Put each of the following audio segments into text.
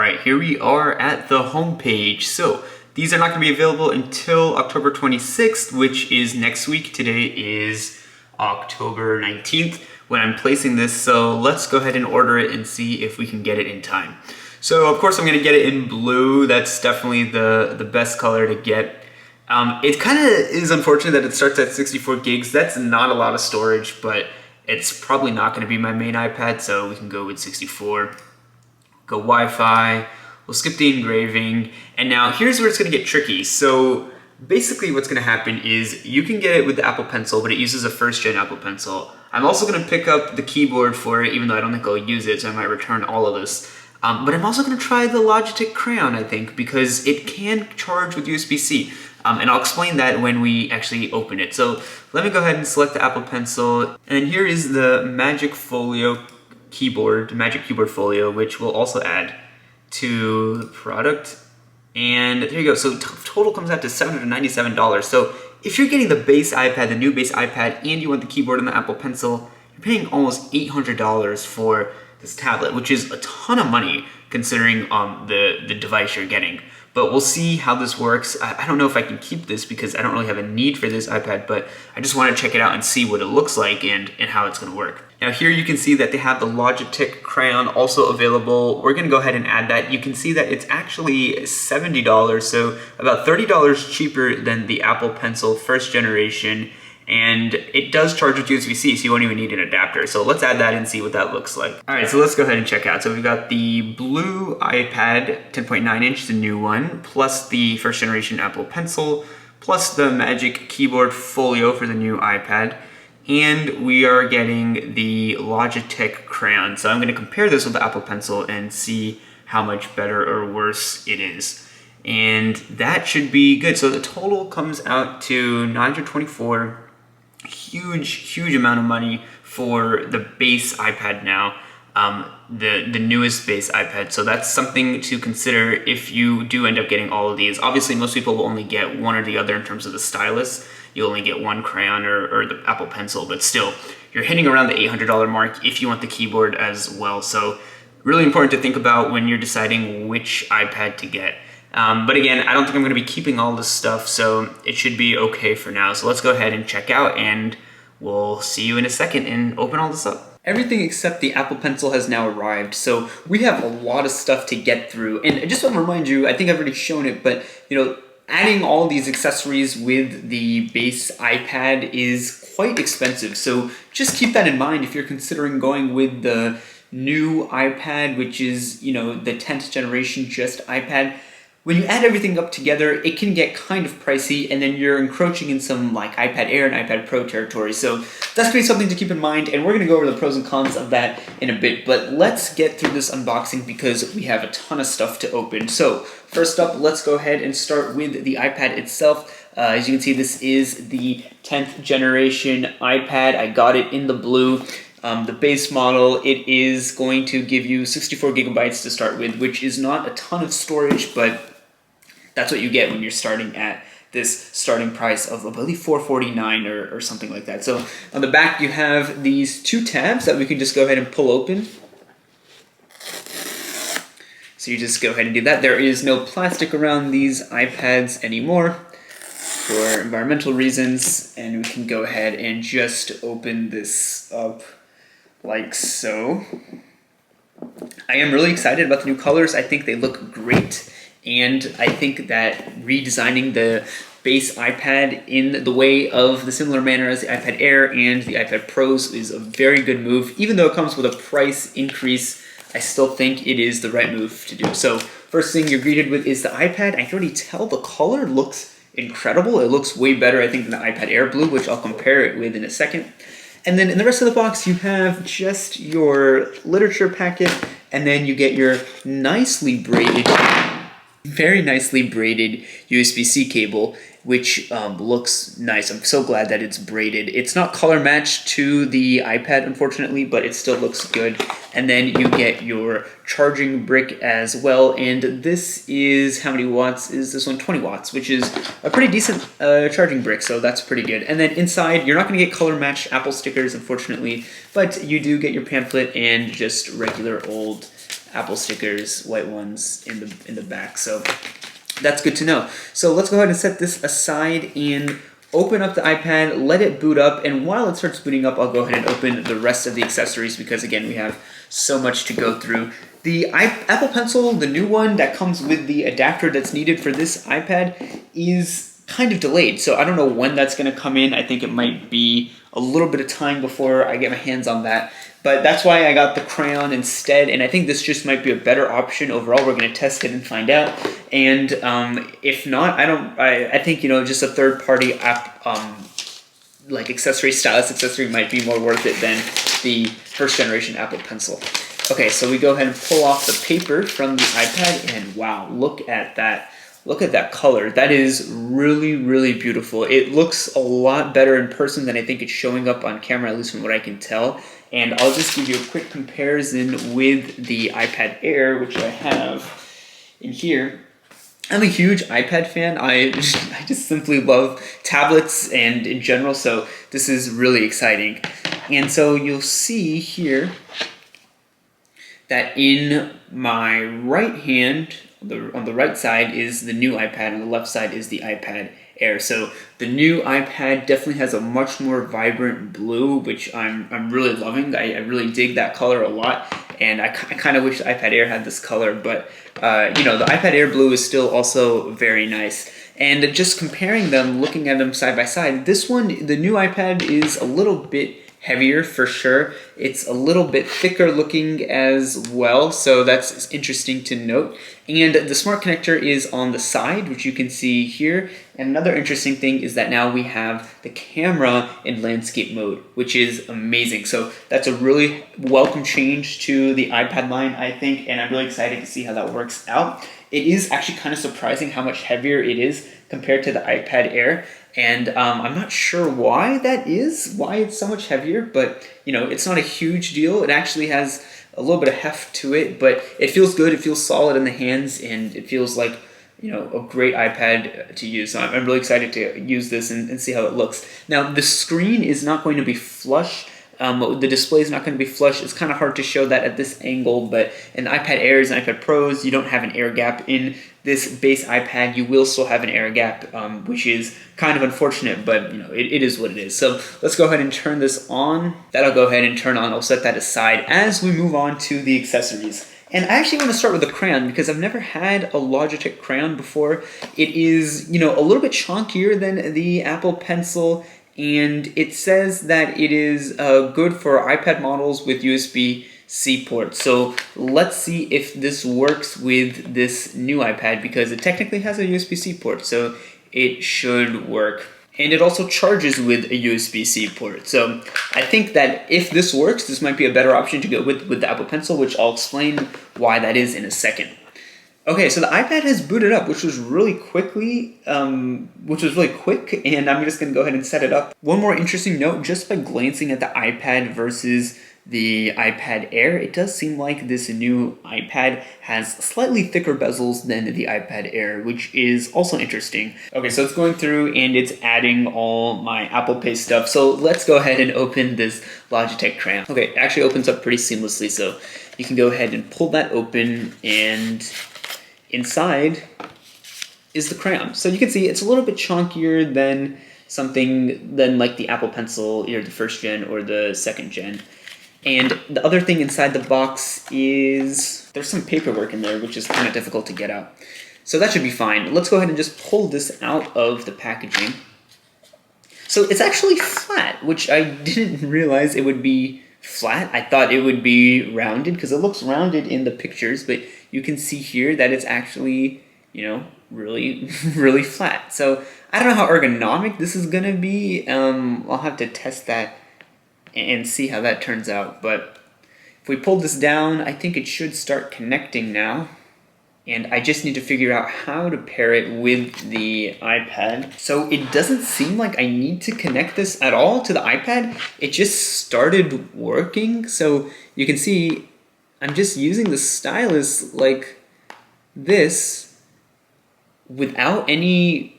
Alright, here we are at the home page. So these are not going to be available until October 26th, which is next week. Today is October 19th when I'm placing this, so let's go ahead and order it and see if we can get it in time. So of course I'm going to get it in blue. That's definitely the best color to get. It kind of is unfortunate that it starts at 64 gigs. That's not a lot of storage, but it's probably not going to be my main iPad, so we can go with 64. Go Wi-Fi, we'll skip the engraving, and now here's where it's going to get tricky. So basically what's going to happen is you can get it with the Apple Pencil, but it uses a first-gen Apple Pencil. I'm also going to pick up the keyboard for it, even though I don't think I'll use it, so I might return all of this. But I'm also going to try the Logitech Crayon, I think, because it can charge with USB-C. And I'll explain that when we actually open it. So let me go ahead and select the Apple Pencil, and then here is the Magic Folio keyboard, Magic Keyboard Folio, which we'll also add to the product. And there you go. So total comes out to $797. So if you're getting the base iPad, the new base iPad, and you want the keyboard and the Apple Pencil, you're paying almost $800 for this tablet, which is a ton of money considering the device you're getting. But we'll see how this works. I don't know if I can keep this because I don't really have a need for this iPad, but I just want to check it out and see what it looks like and how it's going to work. Now here you can see that they have the Logitech Crayon also available. We're going to go ahead and add that. You can see that it's actually $70, so about $30 cheaper than the Apple Pencil first generation. And it does charge with USB-C, so you won't even need an adapter. So let's add that and see what that looks like. All right, so let's go ahead and check out. So we've got the blue iPad, 10.9 inch, the new one, plus the first generation Apple Pencil, plus the Magic Keyboard Folio for the new iPad. And we are getting the Logitech Crayon. So I'm gonna compare this with the Apple Pencil and see how much better or worse it is. And that should be good. So the total comes out to $924. Huge amount of money for the base iPad now, the newest base iPad. So that's something to consider if you do end up getting all of these. Obviously, most people will only get one or the other in terms of the stylus. You'll only get one Crayon or the Apple Pencil, but still, you're hitting around the $800 mark if you want the keyboard as well. So really important to think about when you're deciding which iPad to get. But again, I don't think I'm going to be keeping all this stuff, so it should be okay for now. So let's go ahead and check out, and we'll see you in a second and open all this up. Everything except the Apple Pencil has now arrived, so we have a lot of stuff to get through. And I just want to remind you, I think I've already shown it, but adding all these accessories with the base iPad is quite expensive. So just keep that in mind if you're considering going with the new iPad, which is, the 10th generation just iPad. When you add everything up together, it can get kind of pricey, and then you're encroaching in some like iPad Air and iPad Pro territory. So that's going to be something to keep in mind, and we're going to go over the pros and cons of that in a bit. But let's get through this unboxing because we have a ton of stuff to open. So first up, let's go ahead and start with the iPad itself. As you can see, this is the 10th generation iPad. I got it in the blue. The base model, it is going to give you 64 gigabytes to start with, which is not a ton of storage, but that's what you get when you're starting at this starting price of, I believe, $449 or something like that. So on the back, you have these two tabs that we can just go ahead and pull open. So you just go ahead and do that. There is no plastic around these iPads anymore for environmental reasons. And we can go ahead and just open this up like so. I am really excited about the new colors. I think they look great. And I think that redesigning the base iPad in the way of the similar manner as the iPad Air and the iPad Pros is a very good move. Even though it comes with a price increase, I still think it is the right move to do. So first thing you're greeted with is the iPad. I can already tell the color looks incredible. It looks way better, I think, than the iPad Air Blue, which I'll compare it with in a second. And then in the rest of the box, you have just your literature packet, and then you get your very nicely braided USB-C cable, which looks nice. I'm so glad that it's braided. It's not color matched to the iPad, unfortunately, but it still looks good. And then you get your charging brick as well. And this is, how many watts is this one? 20 watts, which is a pretty decent charging brick, so that's pretty good. And then inside, you're not going to get color matched Apple stickers, unfortunately, but you do get your pamphlet and just regular old Apple stickers, white ones in the back. So that's good to know. So let's go ahead and set this aside and open up the iPad, let it boot up, and while it starts booting up, I'll go ahead and open the rest of the accessories because again, we have so much to go through. The Apple Pencil, the new one that comes with the adapter that's needed for this iPad, is kind of delayed. So I don't know when that's gonna come in. I think it might be a little bit of time before I get my hands on that. But that's why I got the Crayon instead, and I think this just might be a better option overall. We're gonna test it and find out. And if not, I think, you know, just a third-party app, like stylus accessory might be more worth it than the first generation Apple Pencil. Okay, so we go ahead and pull off the paper from the iPad, and wow, look at that. Look at that color. That is really, really beautiful. It looks a lot better in person than I think it's showing up on camera, at least from what I can tell. And I'll just give you a quick comparison with the iPad Air, which I have in here. I'm a huge iPad fan. I just simply love tablets and in general, so this is really exciting. And so you'll see here that in my right hand, on the right side is the new iPad, on the left side is the iPad Air. So the new iPad definitely has a much more vibrant blue, which I'm really loving. I really dig that color a lot, and I kind of wish the iPad Air had this color, but you know, the iPad Air blue is still also very nice. And just comparing them, looking at them side by side, this one, the new iPad is a little bit heavier for sure. It's a little bit thicker looking as well, so that's interesting to note. And the smart connector is on the side, which you can see here. And another interesting thing is that now we have the camera in landscape mode, which is amazing. So that's a really welcome change to the iPad line, I think, and I'm really excited to see how that works out. It is actually kind of surprising how much heavier it is compared to the iPad Air. And I'm not sure why that is, why it's so much heavier, but you know, it's not a huge deal. It actually has a little bit of heft to it, but it feels good, it feels solid in the hands, and it feels like, you know, a great iPad to use. So I'm really excited to use this and see how it looks. Now, the screen is not going to be flush. The display is not going to be flush. It's kind of hard to show that at this angle, but in iPad Airs and iPad Pros, you don't have an air gap. In this base iPad, you will still have an air gap, which is kind of unfortunate, but you know, it is what it is. So let's go ahead and turn this on. That'll go ahead and turn on. I'll set that aside as we move on to the accessories. And I actually want to start with the Crayon because I've never had a Logitech Crayon before. It is, you know, a little bit chunkier than the Apple Pencil, and it says that it is good for iPad models with USB-C ports. So let's see if this works with this new iPad because it technically has a USB-C port, so it should work. And it also charges with a USB-C port. So I think that if this works, this might be a better option to go with the Apple Pencil, which I'll explain why that is in a second. Okay, so the iPad has booted up, which was really quick, and I'm just gonna go ahead and set it up. One more interesting note, just by glancing at the iPad versus the iPad Air, it does seem like this new iPad has slightly thicker bezels than the iPad Air, which is also interesting. Okay, so it's going through and it's adding all my Apple Pay stuff. So let's go ahead and open this Logitech Crayon. Okay, it actually opens up pretty seamlessly, so you can go ahead and pull that open, and inside is the Crayon. So you can see it's a little bit chunkier than like the Apple Pencil, either the first gen or the second gen. And the other thing inside the box is there's some paperwork in there, which is kind of difficult to get out. So that should be fine. Let's go ahead and just pull this out of the packaging. So it's actually flat, which I didn't realize it would be flat. I thought it would be rounded because it looks rounded in the pictures, but you can see here that it's actually, you know, really, really flat. So I don't know how ergonomic this is gonna be. I'll have to test that and see how that turns out. But if we pull this down, I think it should start connecting now. And I just need to figure out how to pair it with the iPad. So it doesn't seem like I need to connect this at all to the iPad. It just started working. So you can see I'm just using the stylus like this without any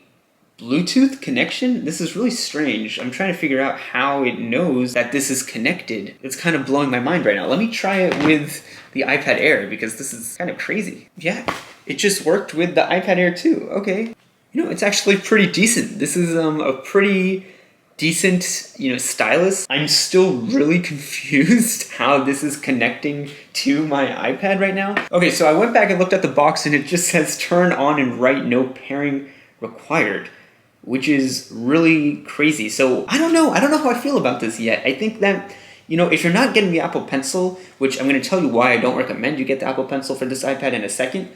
Bluetooth connection. This is really strange. I'm trying to figure out how it knows that this is connected. It's kind of blowing my mind right now. Let me try it with the iPad Air because this is kind of crazy. Yeah, it just worked with the iPad Air too. Okay. You know, it's actually pretty decent. This is a pretty decent, you know, stylus. I'm still really confused how this is connecting to my iPad right now. Okay, so I went back and looked at the box and it just says turn on and write, no pairing required, which is really crazy. So I don't know how I feel about this yet. I think that, you know, if you're not getting the Apple Pencil, which I'm going to tell you why I don't recommend you get the Apple Pencil for this iPad in a second,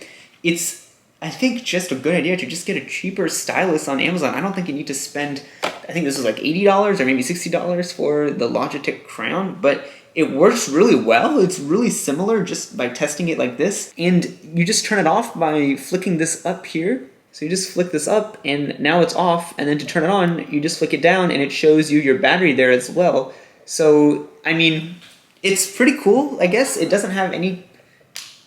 it's, I think, just a good idea to just get a cheaper stylus on Amazon. I don't think you need to spend, I think this is like $80 or maybe $60 for the Logitech Crayon, but it works really well. It's really similar just by testing it like this. And you just turn it off by flicking this up here. So you just flick this up and now it's off. And then to turn it on, you just flick it down and it shows you your battery there as well. So, I mean, it's pretty cool, I guess. It doesn't have any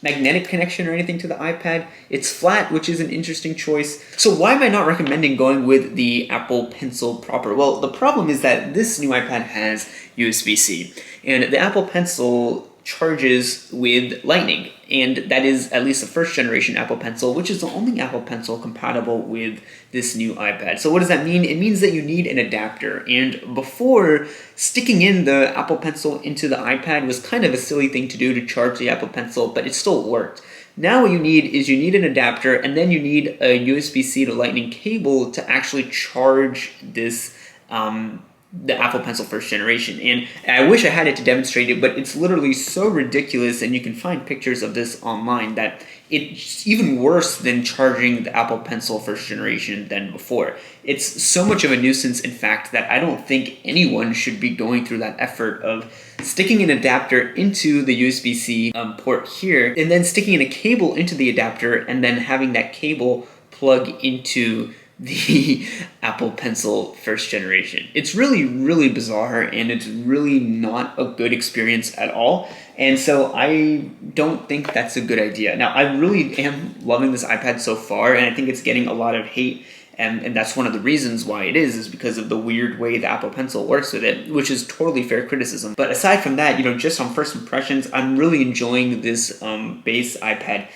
magnetic connection or anything to the iPad. It's flat, which is an interesting choice. So why am I not recommending going with the Apple Pencil proper? Well, the problem is that this new iPad has USB-C, and the Apple Pencil charges with Lightning, and that is at least the first generation Apple Pencil, which is the only Apple Pencil compatible with this new iPad. So what does that mean? It means that you need an adapter, and before, sticking in the Apple Pencil into the iPad was kind of a silly thing to do to charge the Apple Pencil, but it still worked. Now what you need an adapter, and then you need a USB-C to Lightning cable to actually charge this the Apple Pencil first generation. And I wish I had it to demonstrate it, but it's literally so ridiculous, and you can find pictures of this online, that it's even worse than charging the Apple Pencil first generation than before. It's so much of a nuisance, in fact, that I don't think anyone should be going through that effort of sticking an adapter into the USB-C port here, and then sticking in a cable into the adapter, and then having that cable plug into the Apple Pencil first generation. It's really, really bizarre, and it's really not a good experience at all. And so I don't think that's a good idea. Now, I really am loving this iPad so far, and I think it's getting a lot of hate. And that's one of the reasons why it is because of the weird way the Apple Pencil works with it, which is totally fair criticism. But aside from that, you know, just on first impressions, I'm really enjoying this base iPad.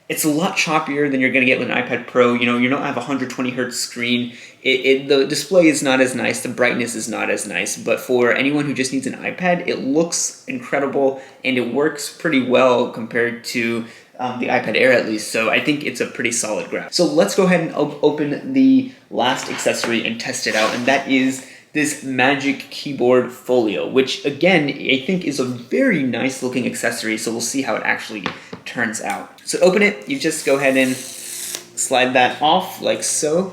It's a lot choppier than you're going to get with an iPad Pro. You know, you don't have a 120 hertz screen. The display is not as nice. The brightness is not as nice. But for anyone who just needs an iPad, it looks incredible and it works pretty well compared to the iPad Air at least. So I think it's a pretty solid grab. So let's go ahead and open the last accessory and test it out. And that is this Magic Keyboard Folio, which again, I think is a very nice looking accessory. So we'll see how it actually turns out. So to open it, you just go ahead and slide that off like so.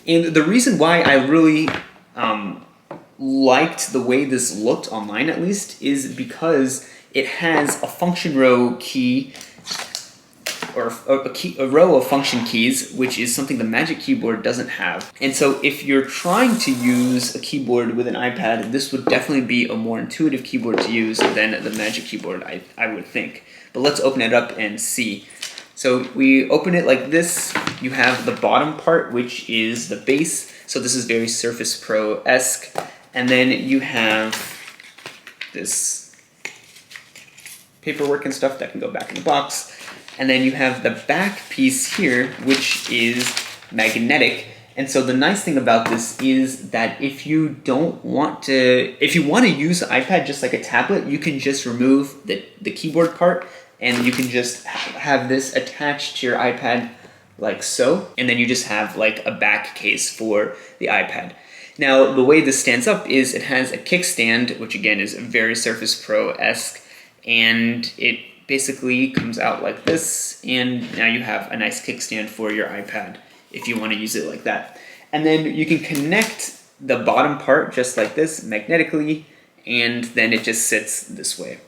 And the reason why I really liked the way this looked online, at least, is because it has a function row key, or a row of function keys, which is something the Magic Keyboard doesn't have. And so if you're trying to use a keyboard with an iPad, this would definitely be a more intuitive keyboard to use than the Magic Keyboard, I would think. But let's open it up and see. So we open it like this. You have the bottom part, which is the base. So this is very Surface Pro-esque. And then you have this paperwork and stuff that can go back in the box. And then you have the back piece here, which is magnetic. And so the nice thing about this is that if you want to use the iPad just like a tablet, you can just remove the keyboard part, and you can just have this attached to your iPad like so. And then you just have like a back case for the iPad. Now, the way this stands up is it has a kickstand, which again is very Surface Pro-esque, and it basically comes out like this, and now you have a nice kickstand for your iPad if you want to use it like that. And then you can connect the bottom part just like this magnetically, and then it just sits this way.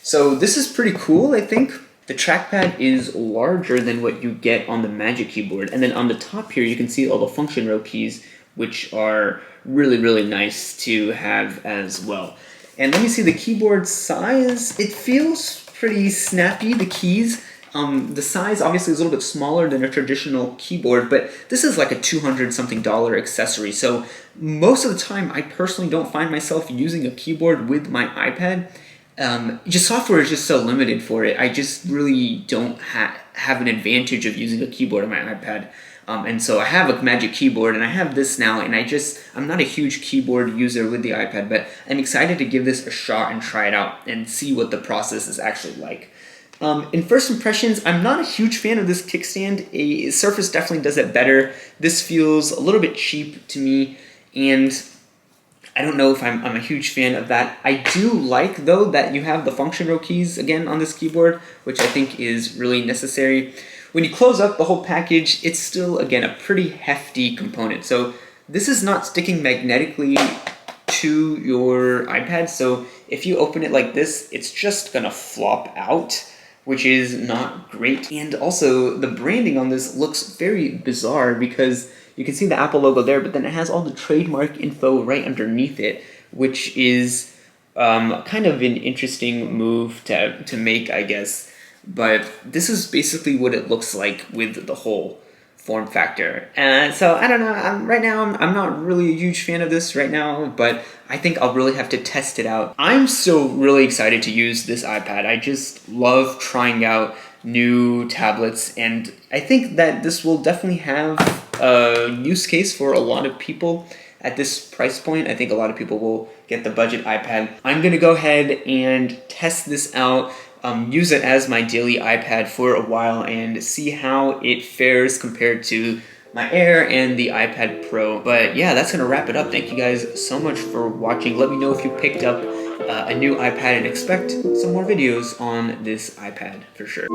So this is pretty cool, I think. The trackpad is larger than what you get on the Magic Keyboard, and then on the top here you can see all the function row keys, which are really, really nice to have as well. And let me see the keyboard size. It feels pretty snappy, the keys. The size obviously is a little bit smaller than a traditional keyboard, but this is like a $200-something accessory. So most of the time, I personally don't find myself using a keyboard with my iPad. just software is just so limited for it. I just really don't have an advantage of using a keyboard on my iPad. And so I have a Magic Keyboard and I have this now, and I'm not a huge keyboard user with the iPad, but I'm excited to give this a shot and try it out and see what the process is actually like. In first impressions, I'm not a huge fan of this kickstand. A Surface definitely does it better. This feels a little bit cheap to me, and I don't know if I'm a huge fan of that. I do like, though, that you have the function row keys again on this keyboard, which I think is really necessary. When you close up the whole package, it's still, again, a pretty hefty component. So this is not sticking magnetically to your iPad, so if you open it like this, it's just gonna flop out, which is not great. And also, the branding on this looks very bizarre because you can see the Apple logo there, but then it has all the trademark info right underneath it, which is kind of an interesting move to make, I guess. But this is basically what it looks like with the whole form factor. So I don't know, right now I'm not really a huge fan of this right now, but I think I'll really have to test it out. I'm still really excited to use this iPad. I just love trying out new tablets, and I think that this will definitely have a use case for a lot of people at this price point. I think a lot of people will get the budget iPad. I'm gonna go ahead and test this out, use it as my daily iPad for a while and see how it fares compared to my Air and the iPad Pro. But yeah, that's gonna wrap it up. Thank you guys so much for watching. Let me know if you picked up a new iPad and expect some more videos on this iPad for sure.